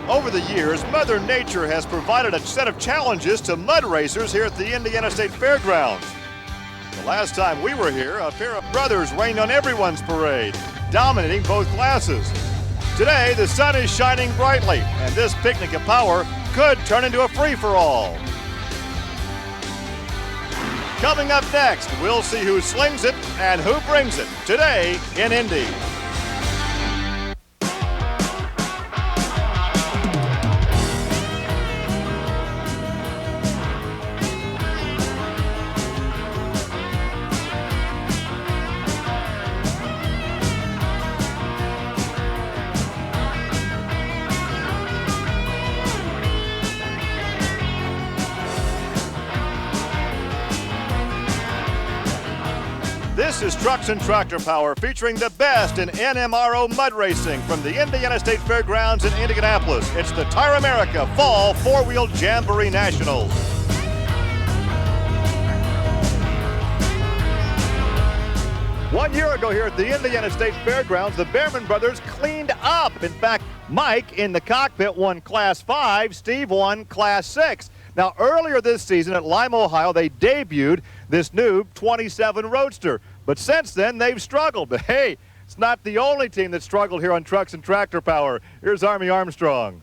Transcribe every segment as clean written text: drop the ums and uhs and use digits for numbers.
Over the years, Mother Nature has provided a set of challenges to mud racers here at the Indiana State Fairgrounds. The last time we were here, a pair of brothers rained on everyone's parade, dominating both classes. Today, the sun is shining brightly, and this picnic of power could turn into a free-for-all. Coming up next, we'll see who slings it and who brings it today in Indy. This is Trucks and Tractor Power, featuring the best in NMRO mud racing from the Indiana State Fairgrounds in Indianapolis. It's the Tire America Fall Four-Wheel Jamboree Nationals. 1 year ago here at the Indiana State Fairgrounds, the Behrman brothers cleaned up. In fact, Mike in the cockpit won Class 5, Steve won Class 6. Now, earlier this season at Lima, Ohio, they debuted this new 27 Roadster. But since then, they've struggled. But hey, it's not the only team that struggled here on Trucks and Tractor Power. Here's Army Armstrong.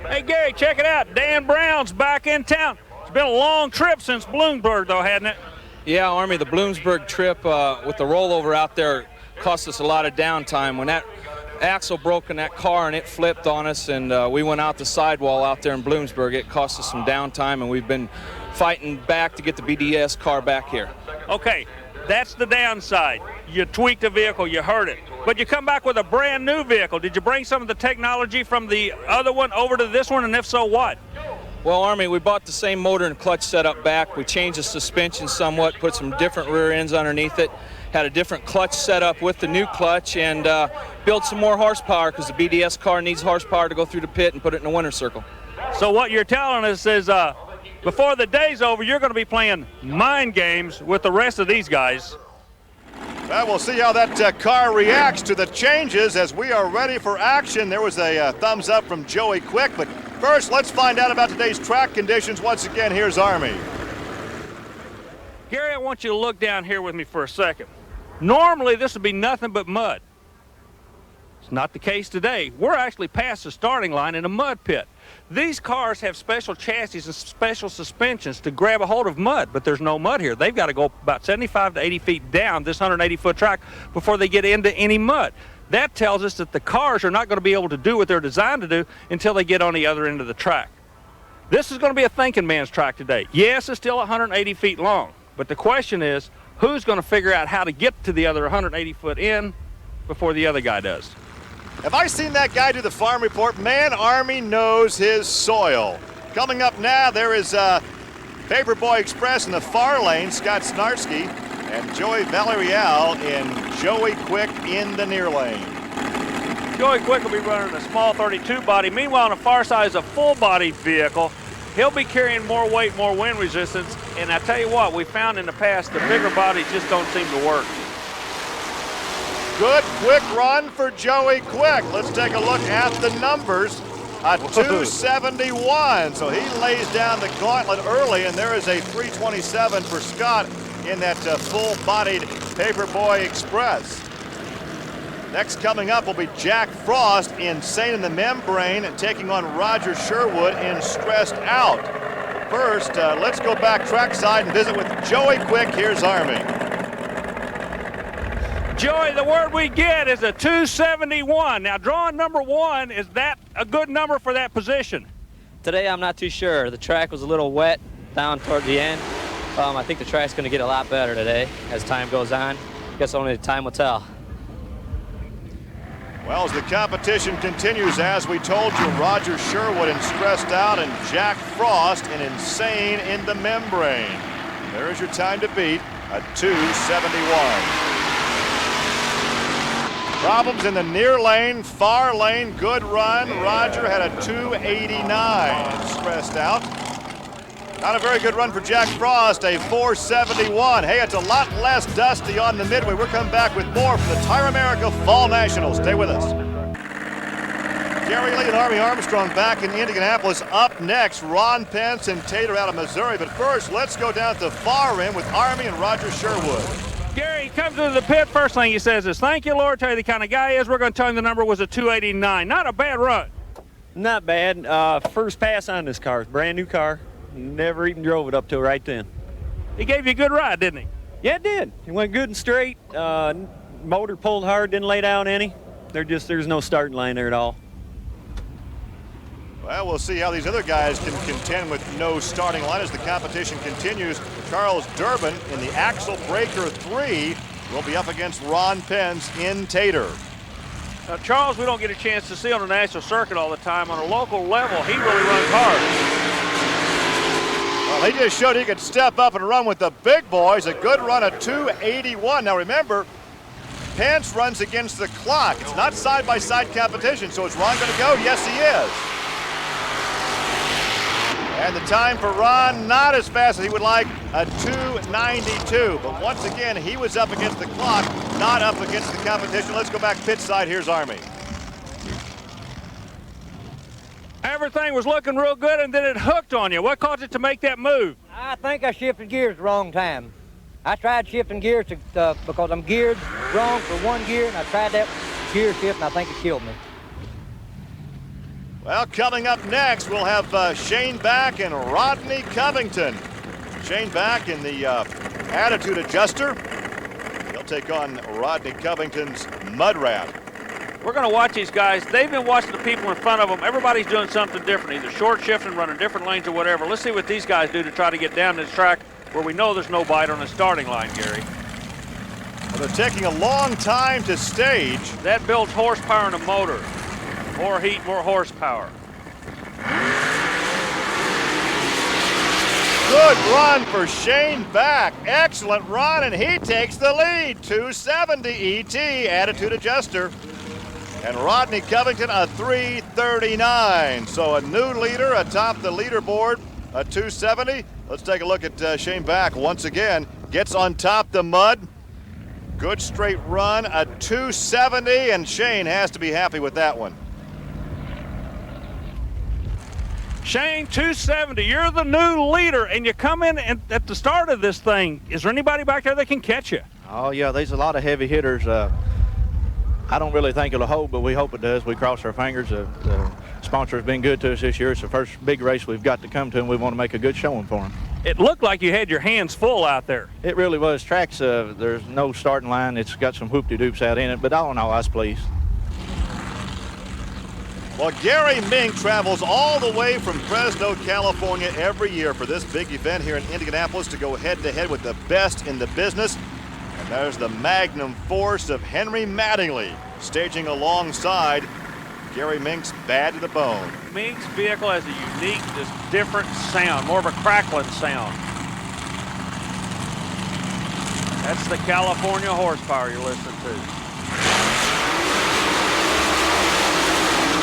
Hey, Gary, check it out. Dan Brown's back in town. It's been a long trip since Bloomsburg, though, hasn't it? Yeah, Army, the Bloomsburg trip with the rollover out there cost us a lot of downtime. When that axle broke in that car and it flipped on us and we went out the sidewall out there in Bloomsburg, it cost us some downtime, and we've been fighting back to get the BDS car back here. Okay, that's the downside. You tweaked the vehicle, you hurt it. But you come back with a brand new vehicle. Did you bring some of the technology from the other one over to this one, and if so, what? Well, Army, we bought the same motor and clutch setup back. We changed the suspension somewhat, put some different rear ends underneath it, had a different clutch setup with the new clutch, and built some more horsepower because the BDS car needs horsepower to go through the pit and put it in the winter circle. So what you're telling us is before the day's over, you're going to be playing mind games with the rest of these guys. Well, we'll see how that car reacts to the changes as we are ready for action. There was a thumbs up from Joey Quick, but first, let's find out about today's track conditions. Once again, here's Army. Gary, I want you to look down here with me for a second. Normally, this would be nothing but mud. It's not the case today. We're actually past the starting line in a mud pit. These cars have special chassis and special suspensions to grab a hold of mud, but there's no mud here. They've got to go about 75 to 80 feet down this 180-foot track before they get into any mud. That tells us that the cars are not going to be able to do what they're designed to do until they get on the other end of the track. This is going to be a thinking man's track today. Yes, it's still 180 feet long, but the question is, who's going to figure out how to get to the other 180-foot end before the other guy does? Have I seen that guy do the farm report? Man, Army knows his soil. Coming up now, there is Paperboy Express in the far lane, Scott Snarsky, and Joey Valerial in Joey Quick in the near lane. Joey Quick will be running a small 32 body. Meanwhile, on the far side is a full body vehicle. He'll be carrying more weight, more wind resistance. And I tell you what, we found in the past the bigger bodies just don't seem to work. Good quick run for Joey Quick. Let's take a look at the numbers. A 271, so he lays down the gauntlet early, and there is a 327 for Scott in that full-bodied Paperboy Express. Next coming up will be Jack Frost, Insane in the Membrane, taking on Roger Sherwood in Stressed Out. First, let's go back trackside and visit with Joey Quick. Here's Army. Joey, the word we get is a 271. Now, drawing number one, is that a good number for that position? Today, I'm not too sure. The track was a little wet down toward the end. I think the track's going to get a lot better today as time goes on. I guess only time will tell. Well, as the competition continues, as we told you, Roger Sherwood in Stressed Out and Jack Frost in Insane in the Membrane. There's your time to beat, a 271. Problems in the near lane, far lane, good run. Roger had a 289. Stressed Out. Not a very good run for Jack Frost, a 471. Hey, it's a lot less dusty on the midway. We're coming back with more from the Tire America Fall Nationals. Stay with us. Gary Lee and Army Armstrong back in Indianapolis. Up next, Ron Pence and Tater out of Missouri. But first, let's go down to the far end with Army and Roger Sherwood. Gary, he comes into the pit. First thing he says is, "Thank you, Lord." Tell you the kind of guy he is. We're going to tell him the number was a 289. Not a bad run. Not bad. First pass on this car. Brand new car. Never even drove it up till right then. He gave you a good ride, didn't he? Yeah, it did. It went good and straight. Motor pulled hard, didn't lay down any. There's no starting line there at all. Well, we'll see how these other guys can contend with no starting line as the competition continues. Charles Durbin in the Axle Breaker 3 will be up against Ron Pence in Tater. Now, Charles, we don't get a chance to see on the national circuit all the time. On a local level, he really runs hard. Well, he just showed he could step up and run with the big boys. A good run at 281. Now remember, Pence runs against the clock. It's not side-by-side competition, so is Ron going to go? Yes, he is. And the time for Ron, not as fast as he would like, a 292. But once again, he was up against the clock, not up against the competition. Let's go back pit side. Here's Army. Everything was looking real good, and then it hooked on you. What caused it to make that move? I think I shifted gears the wrong time. I tried shifting gears because I'm geared wrong for one gear, and I tried that gear shift, and I think it killed me. Well, coming up next, we'll have Shane Back and Rodney Covington. Shane Back in the attitude adjuster. He'll take on Rodney Covington's mud rat. We're going to watch these guys. They've been watching the people in front of them. Everybody's doing something different, either short shifting, running different lanes or whatever. Let's see what these guys do to try to get down this track where we know there's no bite on the starting line, Gary. Well, they're taking a long time to stage. That builds horsepower in a motor. More heat, more horsepower. Good run for Shane Back. Excellent run, and he takes the lead. 270 ET, attitude adjuster. And Rodney Covington, a 339. So a new leader atop the leaderboard, a 270. Let's take a look at Shane Back once again. Gets on top the mud. Good straight run, a 270, and Shane has to be happy with that one. Shane, 270, you're the new leader, and you come in and at the start of this thing. Is there anybody back there that can catch you? Oh, yeah, there's a lot of heavy hitters. I don't really think it'll hold, but we hope it does. We cross our fingers. The sponsor's been good to us this year. It's the first big race we've got to come to, and we want to make a good showing for them. It looked like you had your hands full out there. It really was. Tracks, there's no starting line. It's got some whoop-de-doops out in it, but all in all, I was pleased. Well, Gary Mink travels all the way from Fresno, California every year for this big event here in Indianapolis to go head-to-head with the best in the business. And there's the magnum force of Henry Mattingly staging alongside Gary Mink's Bad to the Bone. Mink's vehicle has a unique, just different sound, more of a crackling sound. That's the California horsepower you're listening to.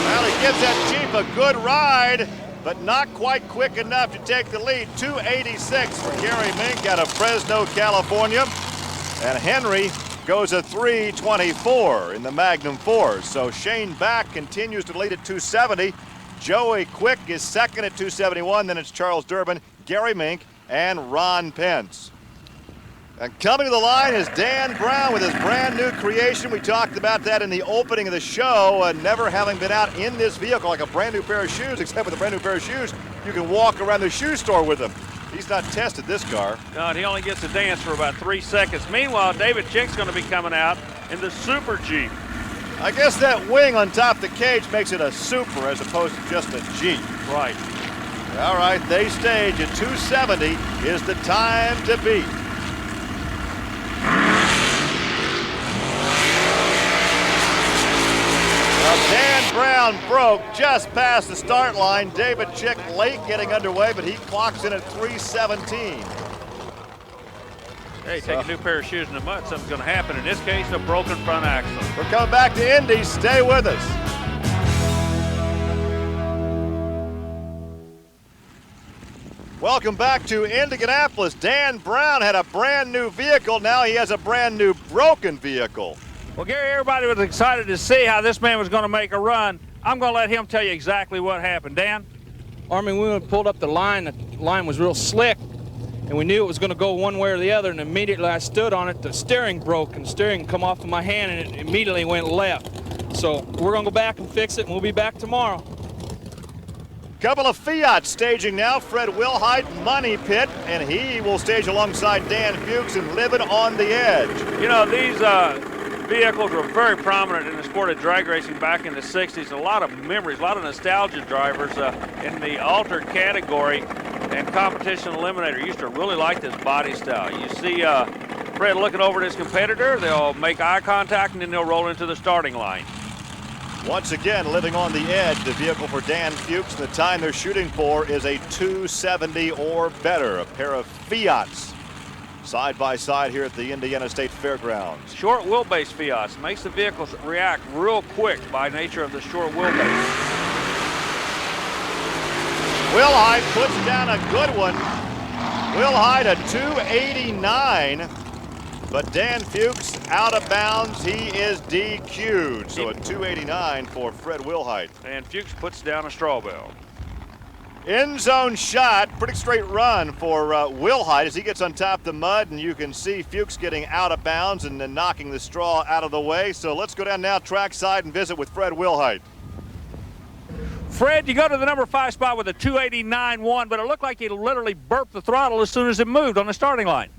Well, he gives that Jeep a good ride, but not quite quick enough to take the lead. 286 for Gary Mink out of Fresno, California. And Henry goes a 324 in the Magnum Force. So Shane Back continues to lead at 270. Joey Quick is second at 271. Then it's Charles Durbin, Gary Mink, and Ron Pence. And coming to the line is Dan Brown with his brand new creation. We talked about that in the opening of the show, never having been out in this vehicle like a brand new pair of shoes, except with a brand new pair of shoes, you can walk around the shoe store with them. He's not tested this car. No, and he only gets to dance for about 3 seconds. Meanwhile, David Chick's going to be coming out in the Super Jeep. I guess that wing on top of the cage makes it a Super as opposed to just a Jeep. Right. All right, they stage at 270 is the time to beat. Well, Dan Brown broke just past the start line. David Chick late getting underway, but he clocks in at 317. Hey, take a new pair of shoes in the mud, something's going to happen. In this case, a broken front axle. We're coming back to Indy. Stay with us. Welcome back to Indianapolis. Dan Brown had a brand new vehicle. Now he has a brand new broken vehicle. Well, Gary, everybody was excited to see how this man was going to make a run. I'm going to let him tell you exactly what happened. Dan? Army, when we pulled up the line was real slick, and we knew it was going to go one way or the other, and immediately I stood on it, the steering broke, and the steering come off of my hand, and it immediately went left. So we're going to go back and fix it, and we'll be back tomorrow. Couple of Fiats staging now. Fred Wilhite, Money Pit, and he will stage alongside Dan Fuchs and Living on the Edge. You know, these vehicles were very prominent in the sport of drag racing back in the 60s. A lot of memories, a lot of nostalgia drivers in the altered category, and Competition Eliminator used to really like this body style. You see Fred looking over at his competitor, they'll make eye contact, and then they'll roll into the starting line. Once again, Living on the Edge, the vehicle for Dan Fuchs. The time they're shooting for is a 270 or better. A pair of Fiats side by side here at the Indiana State Fairgrounds. Short wheelbase Fiats makes the vehicles react real quick by nature of the short wheelbase. Wilhite puts down a good one. Wilhite a 289. But Dan Fuchs out of bounds. He is DQ'd. So a 289 for Fred Wilhite. And Fuchs puts down a straw bale. End zone shot, pretty straight run for Wilhite as he gets on top of the mud, and you can see Fuchs getting out of bounds and then knocking the straw out of the way. So let's go down now trackside and visit with Fred Wilhite. Fred, you go to the number 5 spot with a 289.1, but it looked like he literally burped the throttle as soon as it moved on the starting line.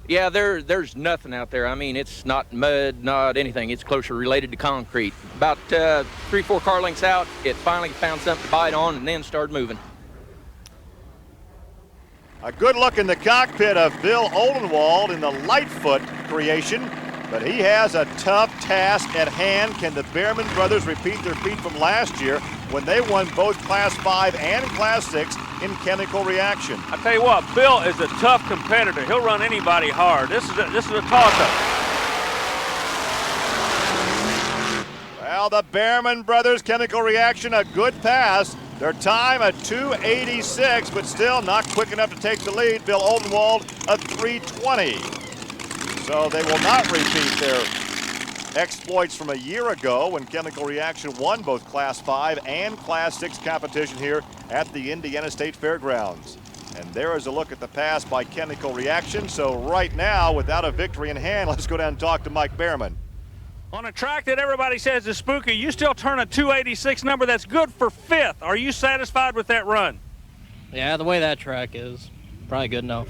Yeah, there's nothing out there. I mean, it's not mud, not anything. It's closer related to concrete. About 3-4 car lengths out, it finally found something to bite on and then started moving. A good look in the cockpit of Bill Oldenwald in the Lightfoot creation, but he has a tough task at hand. Can the Behrman brothers repeat their feat from last year when they won both Class 5 and Class 6 in chemical reaction? I tell you what, Bill is a tough competitor. He'll run anybody hard. This is a toss-up. Well, the Behrman brothers chemical reaction, a good pass. Their time a 286, but still not quick enough to take the lead. Bill Oldenwald a 320. So they will not repeat their exploits from a year ago when chemical reaction won both Class 5 and Class 6 competition here at the Indiana State Fairgrounds. And there is a look at the pass by chemical reaction. So right now, without a victory in hand, let's go down and talk to Mike Behrman. On a track that everybody says is spooky, you still turn a 286 number that's good for 5th. Are you satisfied with that run? Yeah, the way that track is, probably good enough.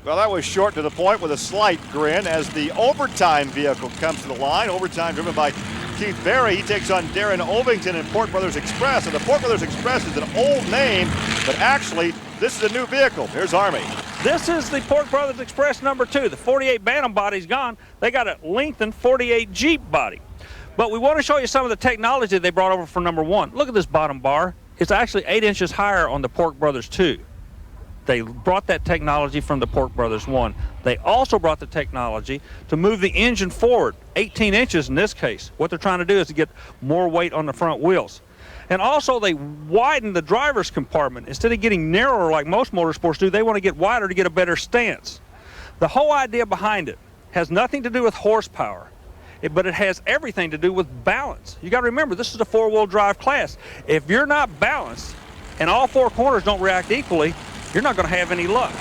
Well, that was short to the point with a slight grin as the overtime vehicle comes to the line. Overtime driven by Keith Berry. He takes on Darren Ovington in Port Brothers Express. And the Port Brothers Express is an old name, but actually, this is a new vehicle. Here's Army. This is the Port Brothers Express number 2. The 48 Bantam body's gone. They got a lengthened 48 Jeep body. But we want to show you some of the technology they brought over for number 1. Look at this bottom bar. It's actually 8 inches higher on the Port Brothers 2. They brought that technology from the Port Brothers 1. They also brought the technology to move the engine forward, 18 inches in this case. What they're trying to do is to get more weight on the front wheels. And also they widened the driver's compartment. Instead of getting narrower like most motorsports do, they want to get wider to get a better stance. The whole idea behind it has nothing to do with horsepower, but it has everything to do with balance. You got to remember, this is a 4-wheel drive class. If you're not balanced and all 4 corners don't react equally, you're not going to have any luck.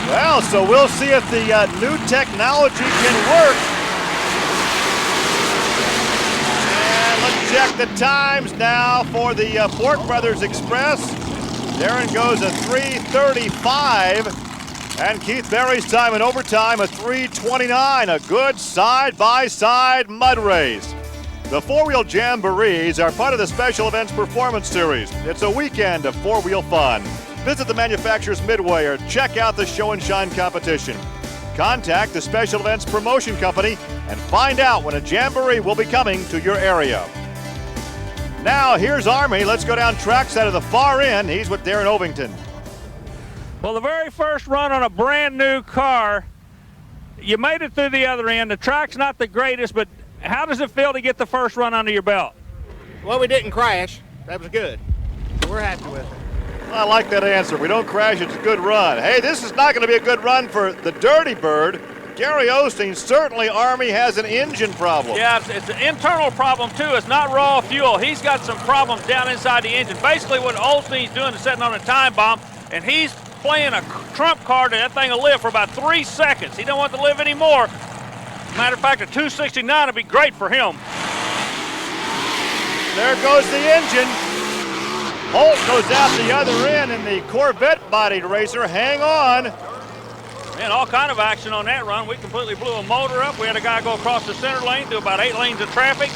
Well, so we'll see if the new technology can work. And let's check the times now for the Port Brothers Express. Darren goes a 3:35, and Keith Berry's time in overtime a 3:29. A good side-by-side mud race. The 4-wheel Jamborees are part of the Special Events Performance Series. It's a weekend of 4-wheel fun. Visit the manufacturer's Midway or check out the Show and Shine competition. Contact the Special Events Promotion Company and find out when a Jamboree will be coming to your area. Now, here's Army. Let's go down trackside of the far end. He's with Darren Ovington. Well, the very first run on a brand new car, you made it through the other end. The track's not the greatest, but how does it feel to get the first run under your belt? Well, we didn't crash. That was good. So we're happy with it. I like that answer. We don't crash, it's a good run. Hey, this is not going to be a good run for the Dirty Bird. Gary Osteen, certainly Army has an engine problem. Yeah, it's an internal problem too. It's not raw fuel. He's got some problems down inside the engine. Basically what Osteen's doing is setting on a time bomb, and he's playing a trump card that thing will live for about 3 seconds. He don't want to live anymore. Matter of fact, a 269 would be great for him. There goes the engine. Holt goes out the other end in the Corvette-bodied racer. Hang on. Man, all kind of action on that run. We completely blew a motor up. We had a guy go across the center lane through about 8 lanes of traffic.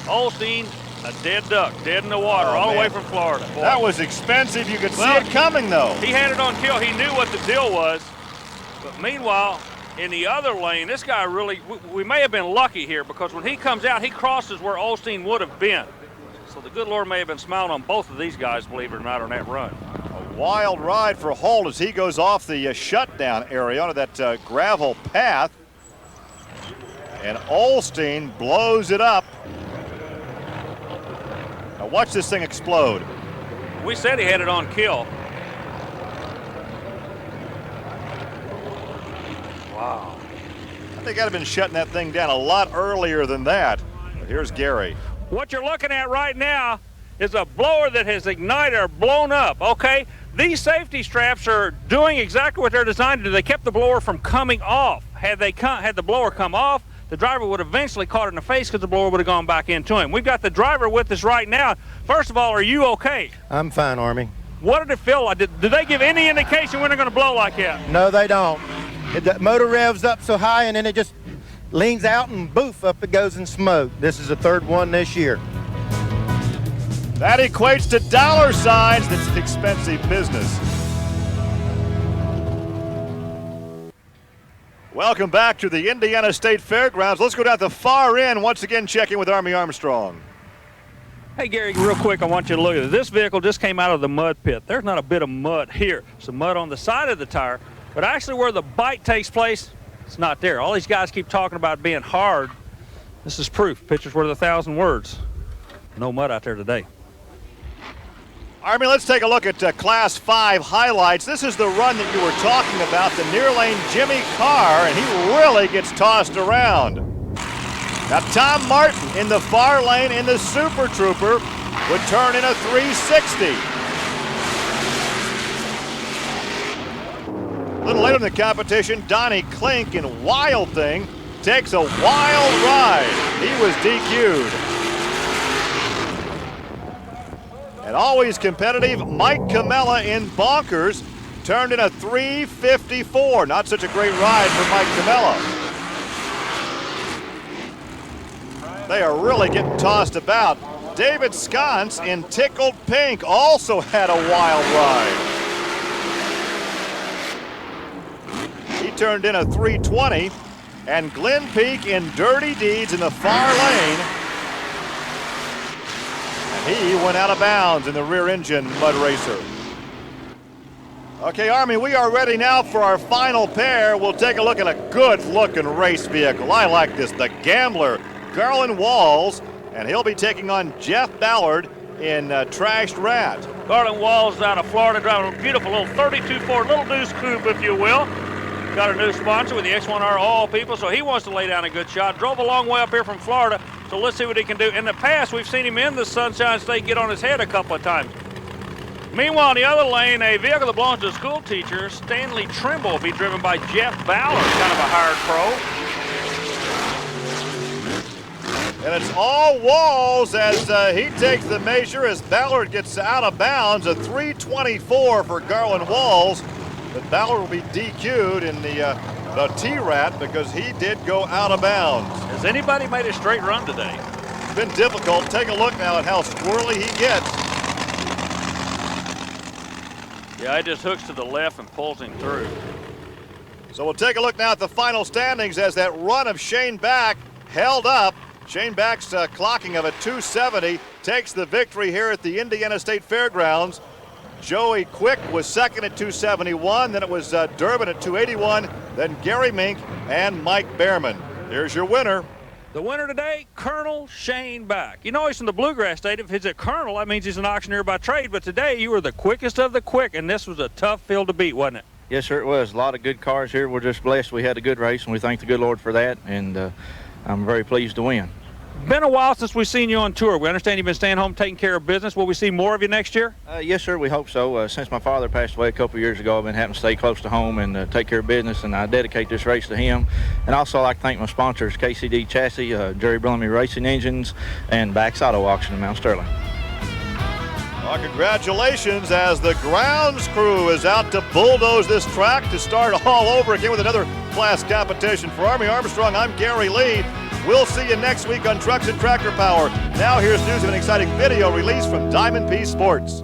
Osteen, a dead duck, dead in the water, all the way from Florida. Boy. That was expensive. You could see it coming, though. He had it on kill. He knew what the deal was. But meanwhile, in the other lane, this guy really, we may have been lucky here, because when he comes out, he crosses where Osteen would have been. So the good Lord may have been smiling on both of these guys, believe it or not, on that run. A wild ride for Holt as he goes off the shutdown area onto that gravel path. And Osteen blows it up. Now watch this thing explode. We said he had it on kill. Wow. I think I'd have been shutting that thing down a lot earlier than that. But here's Gary. What you're looking at right now is a blower that has ignited or blown up, okay? These safety straps are doing exactly what they're designed to do. They kept the blower from coming off. Had the blower come off, the driver would have eventually caught it in the face because the blower would have gone back into him. We've got the driver with us right now. First of all, are you okay? I'm fine, Army. What did it feel like? Did they give any indication when they're going to blow like that? No, they don't. The motor revs up so high, and then it just leans out, and boof, up it goes in smoke. This is the third one this year. That equates to dollar signs. That's an expensive business. Welcome back to the Indiana State Fairgrounds. Let's go down the far end, once again checking with Army Armstrong. Hey, Gary, real quick, I want you to look at it. This vehicle just came out of the mud pit. There's not a bit of mud here. Some mud on the side of the tire, but actually where the bite takes place, it's not there. All these guys keep talking about being hard. This is proof. Picture's worth 1,000 words. No mud out there today. Army, let's take a look at Class 5 highlights. This is the run that you were talking about, the near lane Jimmy Carr, and he really gets tossed around. Now Tom Martin in the far lane in the Super Trooper would turn in a 360. A little later in the competition, Donnie Klink in Wild Thing takes a wild ride. He was DQ'd. And always competitive, Mike Camella in Bonkers turned in a 354. Not such a great ride for Mike Camella. They are really getting tossed about. David Sconce in Tickled Pink also had a wild ride. He turned in a 320. And Glenn Peak in Dirty Deeds in the far lane. He went out of bounds in the rear engine mud racer. Okay, Army, we are ready now for our final pair. We'll take a look at a good looking race vehicle. I like this, the Gambler, Garland Walls, and he'll be taking on Jeff Ballard in Trashed Rat. Garland Walls out of Florida driving a beautiful little 32 Ford Little Deuce Coupe, if you will. Got a new sponsor with the X1R All people, so he wants to lay down a good shot. Drove a long way up here from Florida, so let's see what he can do. In the past, we've seen him in the Sunshine State get on his head a couple of times. Meanwhile, in the other lane, a vehicle that belongs to a school teacher, Stanley Trimble, will be driven by Jeff Ballard, kind of a hired pro. And it's all Walls as he takes the measure as Ballard gets out of bounds, a 324 for Garland Walls. But Ballard will be DQ'd in the T-Rat because he did go out of bounds. Has anybody made a straight run today? It's been difficult. Take a look now at how squirrely he gets. Yeah, he just hooks to the left and pulls him through. So we'll take a look now at the final standings as that run of Shane Back held up. Shane Back's clocking of a 270 takes the victory here at the Indiana State Fairgrounds. Joey Quick was second at 271, then it was Durbin at 281, then Gary Mink and Mike Behrman. Here's your winner. The winner today, Colonel Shane Back. You know he's from the Bluegrass State. If he's a colonel, that means he's an auctioneer by trade, but today you were the quickest of the quick, and this was a tough field to beat, wasn't it? Yes, sir, it was. A lot of good cars here. We're just blessed we had a good race, and we thank the good Lord for that, and I'm very pleased to win. Been a while since we've seen you on tour. We understand you've been staying home taking care of business. Will we see more of you next year? Yes, sir, we hope so. Since my father passed away a couple of years ago, I've been having to stay close to home and take care of business, and I dedicate this race to him. And also I'd like to thank my sponsors, KCD Chassis, Jerry Bellamy Racing Engines, and Bax Auto Auction in Mount Sterling. Well, congratulations, as the grounds crew is out to bulldoze this track to start all over again with another class competition. For Army Armstrong, I'm Gary Lee. We'll see you next week on Trucks and Tractor Power. Now here's news of an exciting video release from Diamond P Sports.